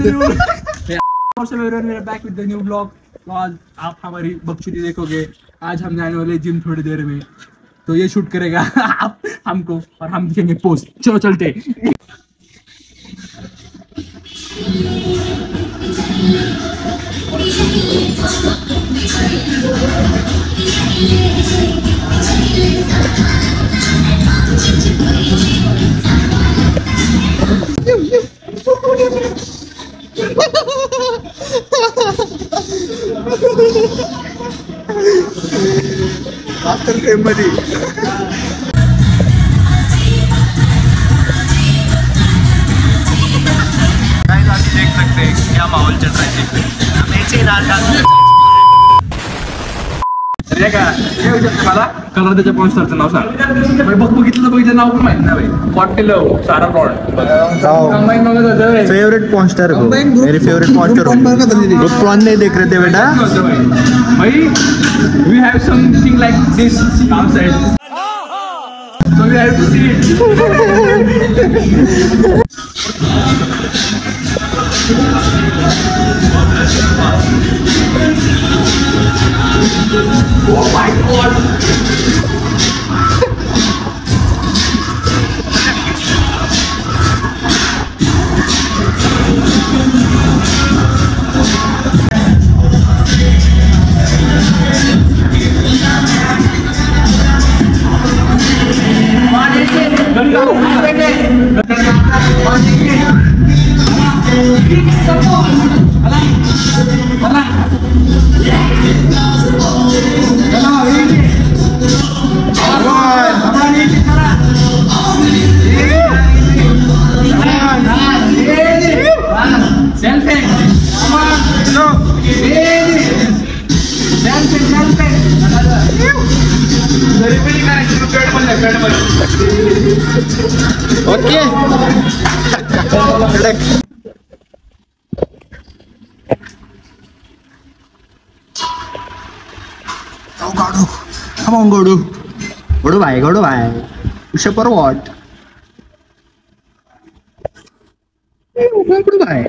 मेरा बैक विद the new blog. तो आज आप हमारी बकचोदी देखोगे। आज हम जाने वाले जिम थोड़ी देर में, तो ये शूट करेगा आप हमको और हम दिखेंगे पोस्ट। चलो चलते। आफ्टर फ्रेम मध्ये देख सकते हैं क्या माहौल चल रहा है। हमेशा नाटक हे विचारते मला कलर त्याच्या पॉन्स्टरचं नाव सांग। बघितलं बघितलं नाव पण माहित नाही भाई। कॉकटेल सारा कंबाइन फेवरेट पॉन्स्टर मेरी फेवरेट पॉन्स्टर प्रॉन नहीं देख रहे थे बेटा भाई। We have something like this outside, so we have to see Oh my God! Okay come on Godu bhai push up or what Godu bhai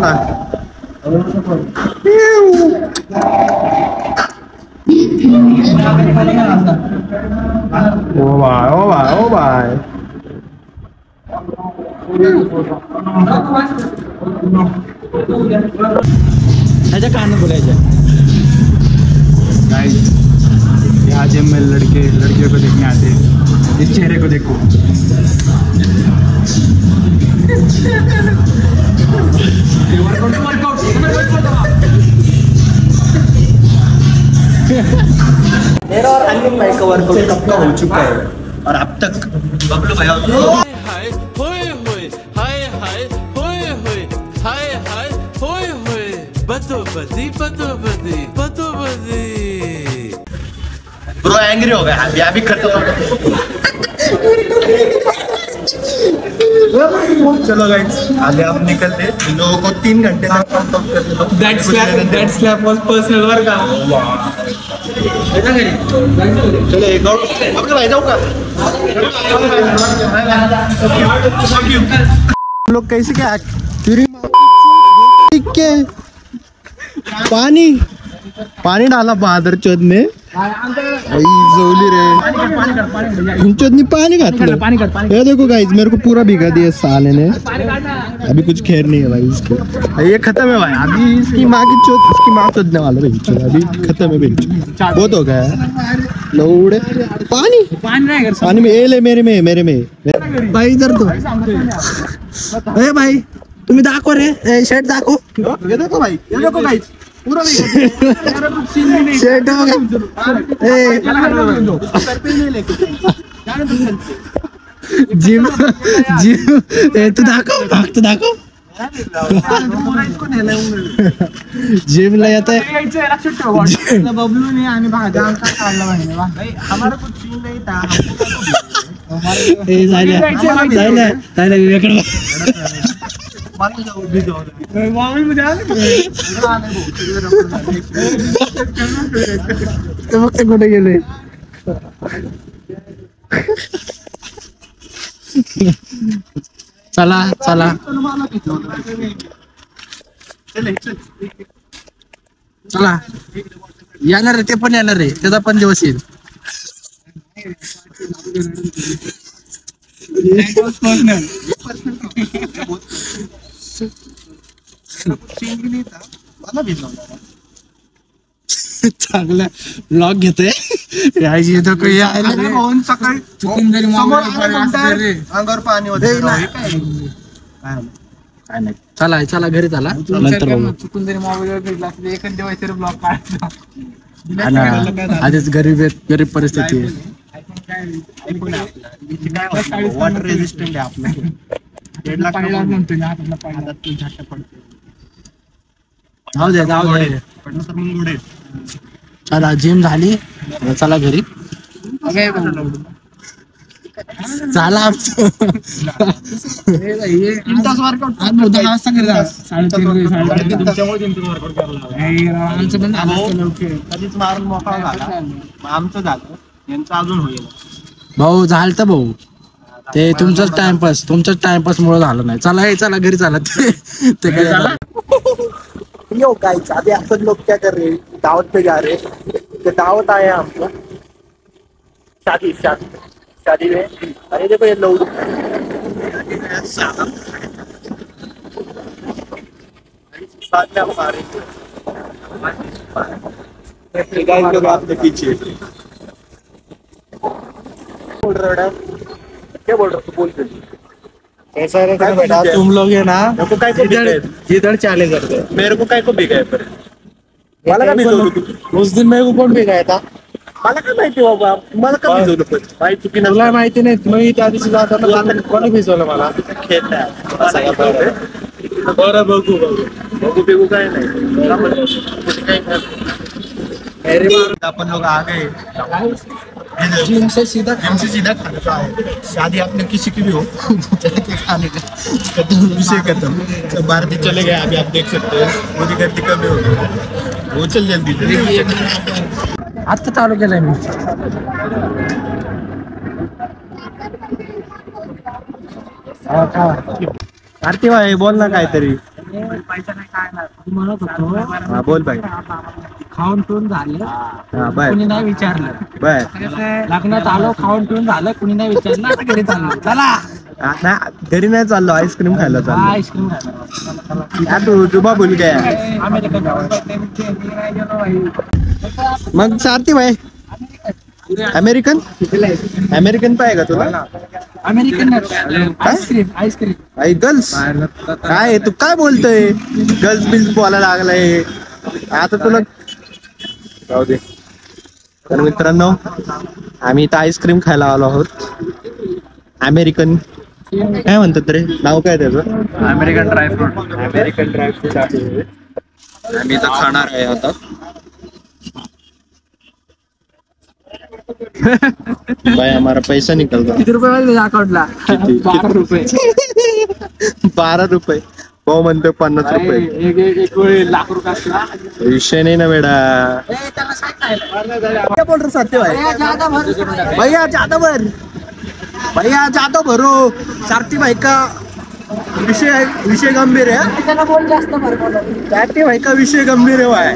ना ओ भाई ऐसा कान बोलायचं। गाइस यहाँ जिम में लड़कियों को देखने आते हैं। इस चेहरे को देखो। वर्कआउट मेरा और अनिल भाई का वर्कआउट कब का हो चुका है और अब तक बबलू भैया हाय होय होय हाय हाय होय होय हाय हाय होय होय बदोबदी बदोबदी बदोबदी। ब्रो एंग्री हो गया अभी खत्म हो गया। चलो गाइस आगे हम निकलते इन लोगों को 3 घंटे तक वर्कआउट करने दो। that slap was personal वर का। चलो एक और बबलू भाई जाओ का हम लोग कैसे क्या के पानी डाला बहादुर चौध ने जोली रे चौधनी पानी घातलं। ये देखो गाइस मेरे को पूरा भिगा दिया साले ने। अभी कुछ खैर नहीं है भाई इसको। ये खत्म है भाई अभी इसकी माँ की चौथ इसकी माँ चौधने वाला भाई अभी खत्म है भाई बहुत हो गया लौड़े पानी में ये ले मेरे में भाई इधर तो अरे भाई तुम्ही दाखव रे शर्ट दाखव। ये देखो भाई ये देखो गाइस पूरा शर्ट जिम तू दाखव जिमला येत आहे बबलू ने आणि भाज्या आमचा काढला पाहिजे हमारा कुछ सीन नहीं था। कुठे गेले चला येणार रे ते पण येणार रे त्याचा पण दिवस येईल। चांगला ब्लॉग घेतोय सकाळी अंगावर पाणी होते चला घरी चला नंतर चुकून जरी मोबाईलवर भेटला असं एखाद दिवस तरी ब्लॉग काढला आधीच गरीब परिस्थिती आहे। वॉटर रेजिस्टंट आहे आपलं म्हणतो जाऊ दे चला जिम झाली चला घरी चला 3 तास वर्कआउट 10 वाजता घरी जा 3:30 कधीच मारून मोकळा झाला आमचं झालं यांचं अजून होईल भाऊ झालं तर भाऊ ते तुमचाच टाइमपास मुळे झालं नाही। चला घरी चला ते काय यो गाइस अभी आप लोग क्या कर रहे हैं दावत पे जा रहे हैं तो दावत आया हमको शादी में अरे देखो ये लोग आपके पीछे बोल रहा क्या बोल रहा तू बोल ऐसा है बेटा तुम लोग है ना मेरे को जिधर चाले करते मेरे को काय को भिगाय पर मला का भिजवलं तू उस दिन मेरे को कौन भिगाया था मला काय माहिती बाबा मला का भिजवलं पण माहिती चुकी मला माहिती नाही मी त्या दिवशी जाताना कोणी भिजवलं मला खेळ बरं बघू काय नाही अपन लोग आ गए जिम से सीधा खाने का है। शादी आपने किसी की भी हो जाके खाने का खत्म विषय खत्म तो भारती चले गए अभी आप देख सकते हैं मुझे गर्दी कमी हो गई वो चल जल्दी आता चालू केलंय मी आरती भाई बोल ना काहीतरी पैसा नाही काय नाही म्हणत होतो हा बोल भाई खाऊन पिऊन झालं कुणी नाही विचारलं बाय लग्नात आलो खाऊन पिऊन झालं कुणी नाही विचारलं आता घरी चाललो चला घरी नाही चाललो आईस्क्रीम खायला चाललो आईस्क्रीम खायला तू बोल काय मग सारथी भाई अमेरिकन पाहिजे का तुला अमेरिकन आईस्क्रीम आई गर्ल्स काय तू काय बोलतोय गर्ल्स बिल्स बोलायला लागलाय आता तुला जाऊ दे तर मित्रांनो आम्ही इथं आईस्क्रीम खायला आलो आहोत. अमेरिकन काय म्हणतात रे, नाव काय त्याचं? American dry fruit. अमेरिकन ड्रायफ्रूट आहे. आम्ही इथं खाणार आहे आता. भाई हमारा पैसा निकल रहा. किती रुपये पाहिजे अकाउंटला? किती? 12 रुपये. 12 रुपये. भाऊ म्हणतो 50 रुपये. एक वेळ लाख रुपये असते. विषय नाही ना बेडा. क्या बोल रहे सत्य भाई? भैया ज्यादा भर, भैया ज्यादा भरो. सारथी भाई का विषय गंभीर है. सारथी भाई का विषय गंभीर है भाई.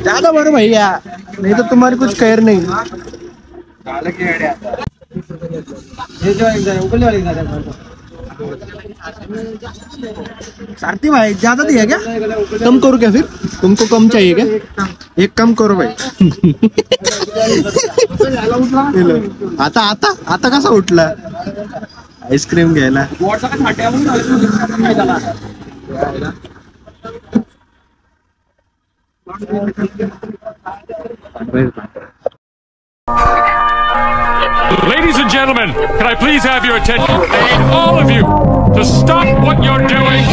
ज्यादा भरो भैया, नहीं तो तुम्हारी कुछ खैर नहीं. सारथी भाई ज्यादा दिया क्या? कम करो क्या फिर? तुमको कम चाहिए क्या? एक कम करो भाई. आता आता आता कसा उठला आईस्क्रीम घ्यायला? Ladies and gentlemen, can I please have your attention? I need all of you to stop what you're doing